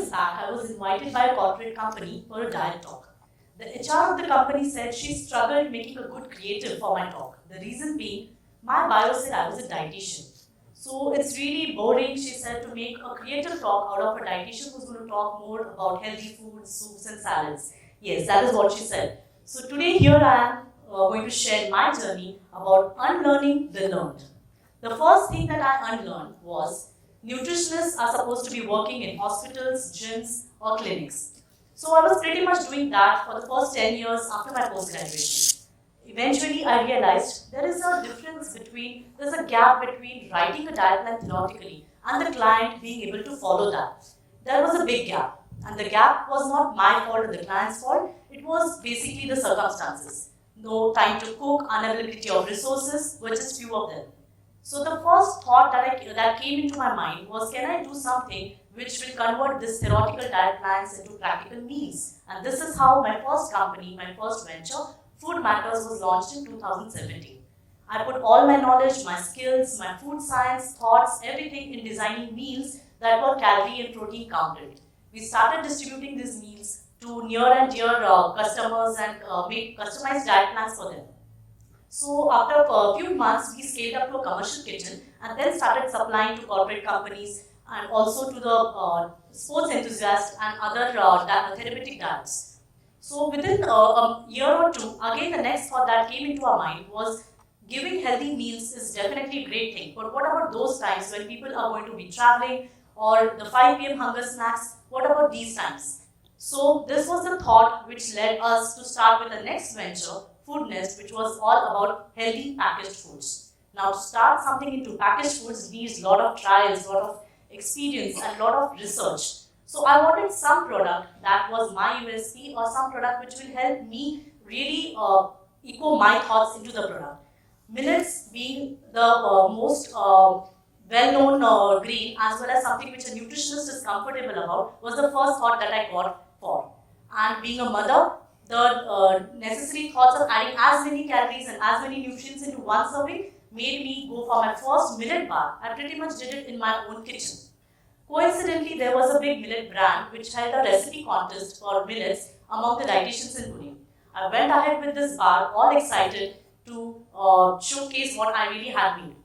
years back, I was invited by a corporate company for a diet talk. The HR of the company said she struggled making a good creative for my talk. The reason being, my bio said I was a dietitian. So it's really boring, she said, to make a creative talk out of a dietitian who's going to talk more about healthy foods, soups and salads. Yes, that is what she said. So today here I am going to share my journey about unlearning the learned. The first thing that I unlearned was nutritionists are supposed to be working in hospitals, gyms or clinics. So I was pretty much doing that for the first 10 years after my post-graduation. Eventually, I realized there's a gap between writing a diet plan theoretically and the client being able to follow that. There was a big gap. And the gap was not my fault or the client's fault, it was basically the circumstances. No time to cook, unavailability of resources were just few of them. So the first thought that came into my mind was, can I do something which will convert this theoretical diet plans into practical meals? And this is how my first company, my first venture, Food Matters, was launched in 2017. I put all my knowledge, my skills, my food science, thoughts, everything in designing meals that were calorie and protein counted. We started distributing these meals to near and dear customers and made customized diet plans for them. So after a few months, we scaled up to a commercial kitchen and then started supplying to corporate companies and also to the sports enthusiasts and other therapeutic diets. So within a year or two, again the next thought that came into our mind was, giving healthy meals is definitely a great thing, but what about those times when people are going to be traveling or the 5 p.m. hunger snacks? What about these times? So this was the thought which led us to start with the next venture, Food Nest, which was all about healthy packaged foods. Now to start something into packaged foods needs a lot of trials, a lot of experience and a lot of research. So I wanted some product that was my USP or some product which will help me really echo my thoughts into the product. Millets being the most well-known grain, as well as something which a nutritionist is comfortable about, was the first thought that I got for. And being a mother, the necessary thoughts of adding as many calories and as many nutrients into one serving made me go for my first millet bar. I pretty much did it in my own kitchen. Coincidentally, there was a big millet brand which held a recipe contest for millets among the dietitians in Pune. I went ahead with this bar, all excited to showcase what I really had made.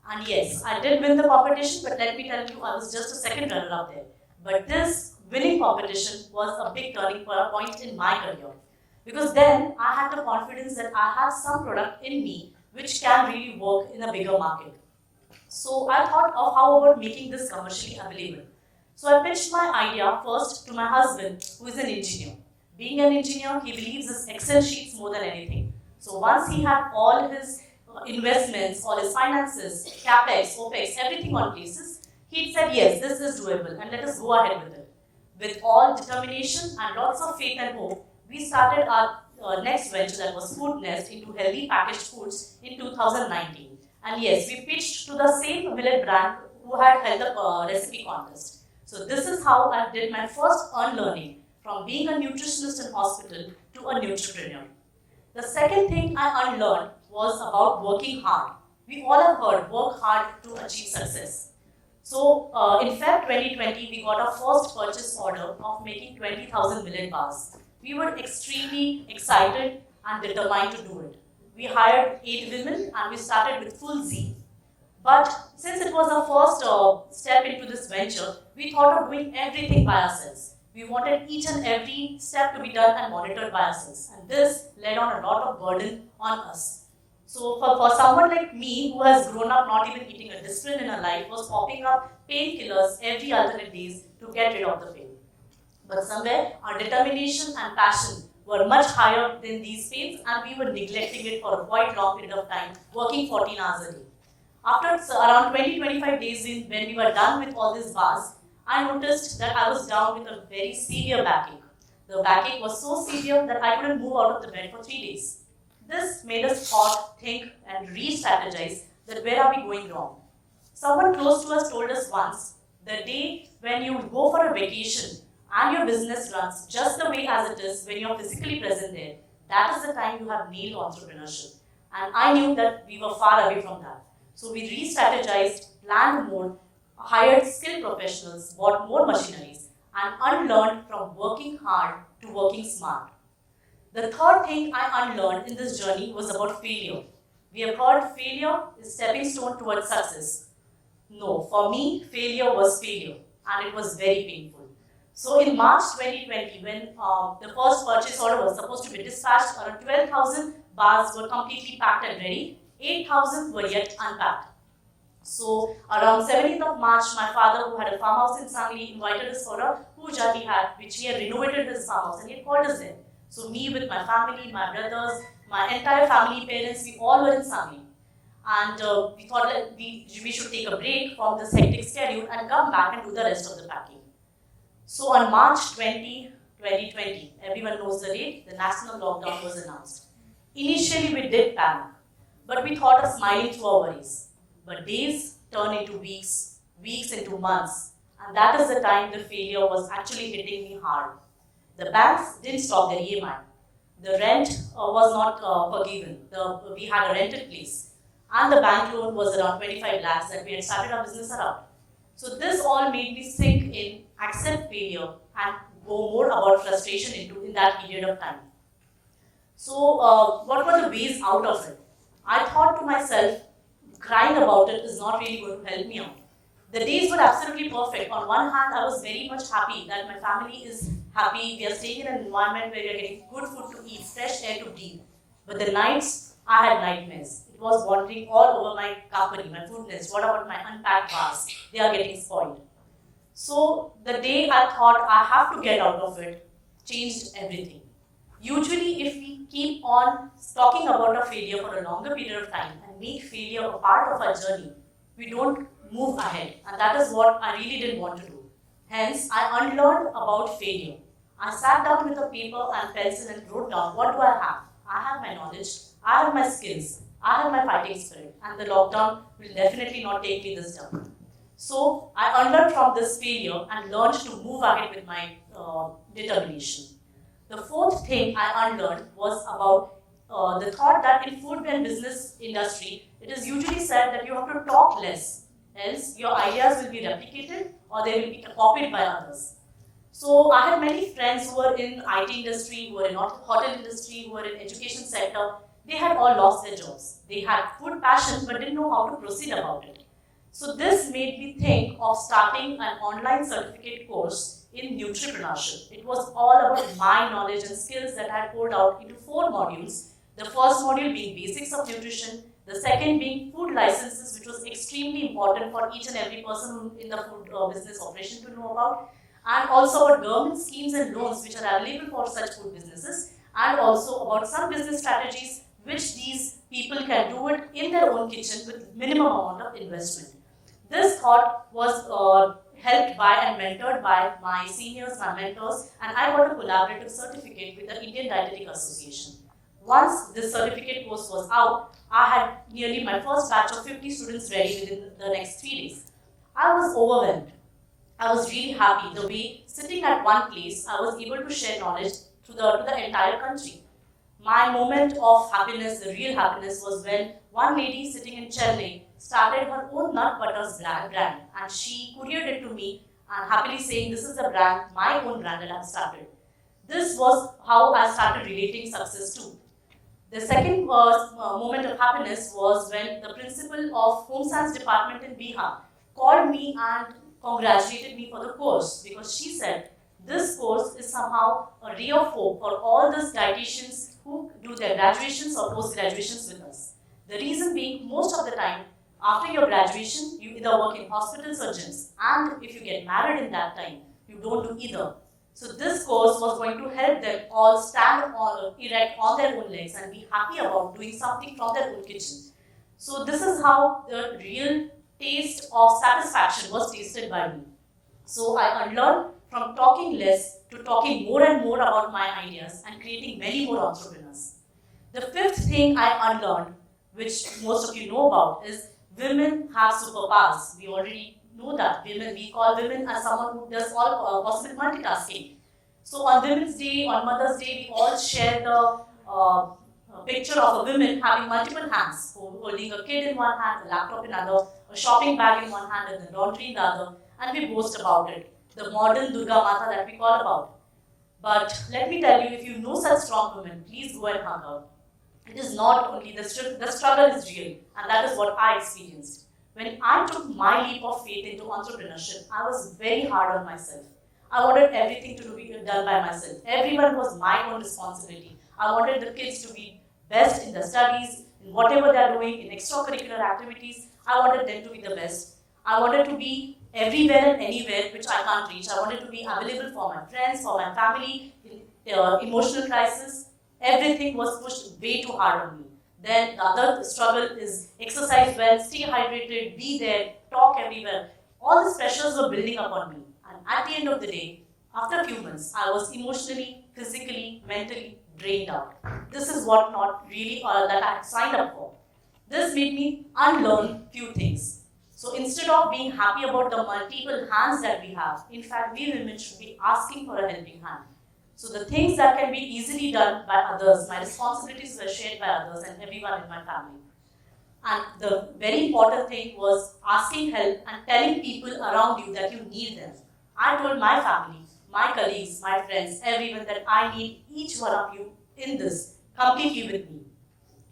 And yes, I did win the competition, but let me tell you, I was just a second runner up there. But this winning competition was a big turning point in my career. Because then I had the confidence that I have some product in me which can really work in a bigger market. So I thought of how about making this commercially available. So I pitched my idea first to my husband, who is an engineer. Being an engineer, he believes in Excel sheets more than anything. So once he had all his investments, all his finances, capex, opex, everything on places, he said, yes, this is doable and let us go ahead with it. With all determination and lots of faith and hope, we started our next venture, that was Food Nest, into healthy packaged foods in 2019. And yes, we pitched to the same millet brand who had held the recipe contest. So this is how I did my first unlearning, from being a nutritionist in hospital to a nutripreneur. The second thing I unlearned was about working hard. We all have heard, work hard to achieve success. So in Feb 2020, we got our first purchase order of making 20,000 millet bars. We were extremely excited and determined to do it. We hired 8 women and we started with full zeal. But since it was our first step into this venture, we thought of doing everything by ourselves. We wanted each and every step to be done and monitored by ourselves. And this led on a lot of burden on us. So for someone like me, who has grown up not even eating a discipline in her life, was popping up painkillers every alternate days to get rid of the pain. But somewhere, our determination and passion were much higher than these pains, and we were neglecting it for a quite long period of time, working 14 hours a day. After around 20-25 days when we were done with all these bars, I noticed that I was down with a very severe backache. The backache was so severe that I couldn't move out of the bed for 3 days. This made us think and re-strategize that where are we going wrong. Someone close to us told us once, the day when you go for a vacation and your business runs just the way as it is when you're physically present there, that is the time you have nailed entrepreneurship. And I knew that we were far away from that. So we re-strategized, planned more, hired skilled professionals, bought more machineries, and unlearned from working hard to working smart. The third thing I unlearned in this journey was about failure. We have heard failure is stepping stone towards success. No, for me, failure was failure, and it was very painful. So in March 2020, when the first purchase order was supposed to be dispatched, around 12,000 bars were completely packed and ready. 8,000 were yet unpacked. So around 17th of March, my father, who had a farmhouse in Sangli, invited us for a puja which he had renovated his farmhouse, and he had called us there. So me with my family, my brothers, my entire family, parents, we all were in Sangli. And we thought that we should take a break from this hectic schedule and come back and do the rest of the packing. So on March 20, 2020, everyone knows the date, the national lockdown was announced. Initially we did panic, but we thought of smiling through our worries. But days turned into weeks, weeks into months, and that is the time the failure was actually hitting me hard. The banks didn't stop their EMI. The rent was not forgiven. We had a rented place, and the bank loan was around 25 lakhs that we had started our business around. So this all made me sink in, accept failure, and go more about frustration in that period of time. So what were the ways out of it? I thought to myself, crying about it is not really going to help me out. The days were absolutely perfect. On one hand, I was very much happy that my family is happy. We are staying in an environment where we are getting good food to eat, fresh air to breathe. But the nights, I had nightmares. It was wandering all over my company, my food list. What about my unpacked bars? They are getting spoiled. So the day I thought I have to get out of it, changed everything. Usually, if we keep on talking about a failure for a longer period of time and make failure a part of our journey, we don't move ahead. And that is what I really didn't want to do. Hence, I unlearned about failure. I sat down with a paper and pencil and wrote down, what do I have? I have my knowledge, I have my skills, I have my fighting spirit, and the lockdown will definitely not take me this down. So, I unlearned from this failure and learned to move ahead with my determination. The fourth thing I unlearned was about the thought that in food and business industry, it is usually said that you have to talk less, else your ideas will be replicated or they will be copied by others. So I had many friends who were in IT industry, who were in hotel industry, who were in education sector. They had all lost their jobs. They had food passion but didn't know how to proceed about it. So this made me think of starting an online certificate course in nutripreneurship. It was all about my knowledge and skills that I poured out into 4 modules. The first module being basics of nutrition, the second being food licenses, which was extremely important for each and every person in the food business operation to know about, and also about government schemes and loans which are available for such food businesses, and also about some business strategies which these people can do it in their own kitchen with minimum amount of investment. This thought was helped by and mentored by my seniors, my mentors, and I got a collaborative certificate with the Indian Dietetic Association. Once this certificate course was out, I had nearly my first batch of 50 students ready within the next 3 days. I was overwhelmed. I was really happy the way sitting at one place, I was able to share knowledge to the entire country. My moment of happiness, the real happiness, was when one lady sitting in Chennai started her own nut butters brand and she couriered it to me and happily saying, this is the brand, my own brand that I have started. This was how I started relating success to. The second moment of happiness was when the principal of Home Science Department in Bihar called me and congratulated me for the course because she said, this course is somehow a ray of hope for all those dietitians who do their graduations or post-graduations with us. The reason being, most of the time, after your graduation, you either work in hospitals or gyms, and if you get married in that time, you don't do either. So this course was going to help them all stand erect on their own legs and be happy about doing something from their own kitchen. So this is how the real taste of satisfaction was tasted by me. So I unlearned from talking less to talking more and more about my ideas and creating many more entrepreneurs. The fifth thing I unlearned, which most of you know about, is women have superpowers. We already know that. We call women as someone who does all possible multitasking. So on Women's Day, on Mother's Day, we all share the picture of a woman having multiple hands, holding a kid in one hand, a laptop in the other, a shopping bag in one hand, and the laundry in the other, and we boast about it. the modern Durga Mata that we call about. But let me tell you, if you know such strong women, please go and hug her. It is not only the struggle is real, and that is what I experienced. When I took my leap of faith into entrepreneurship, I was very hard on myself. I wanted everything to be done by myself. Everyone was my own responsibility. I wanted the kids to be best in their studies, in whatever they are doing, in extracurricular activities. I wanted them to be the best. I wanted to be everywhere and anywhere which I can't reach. I wanted to be available for my friends, for my family, in emotional crisis. Everything was pushed way too hard on me. Then the other struggle is exercise well, stay hydrated, be there, talk everywhere. All these pressures were building up on me. And at the end of the day, after a few months, I was emotionally, physically, mentally drained out. This is what not really that I had signed up for. This made me unlearn few things. So instead of being happy about the multiple hands that we have, in fact, we women should be asking for a helping hand. So the things that can be easily done by others, my responsibilities were shared by others and everyone in my family. And the very important thing was asking help and telling people around you that you need them. I told my family, my colleagues, my friends, everyone that I need each one of you in this, completely with me.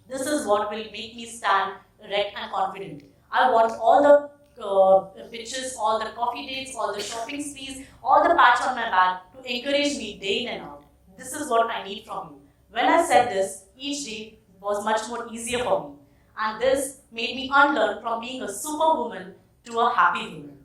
This is what will make me stand erect and confident. I want all the pitches, all the coffee dates, all the shopping sprees, all the pats on my back to encourage me day in and out. This is what I need from you. When I said this, each day was much more easier for me. And this made me unlearn from being a superwoman to a happy woman.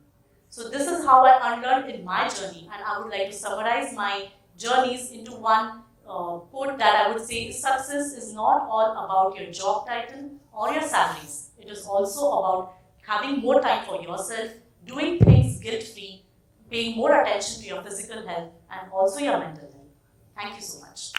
So this is how I unlearned in my journey, and I would like to summarize my journeys into one quote that I would say: success is not all about your job title or your salaries. It is also about having more time for yourself, doing things guilt-free, paying more attention to your physical health and also your mental health. Thank you so much.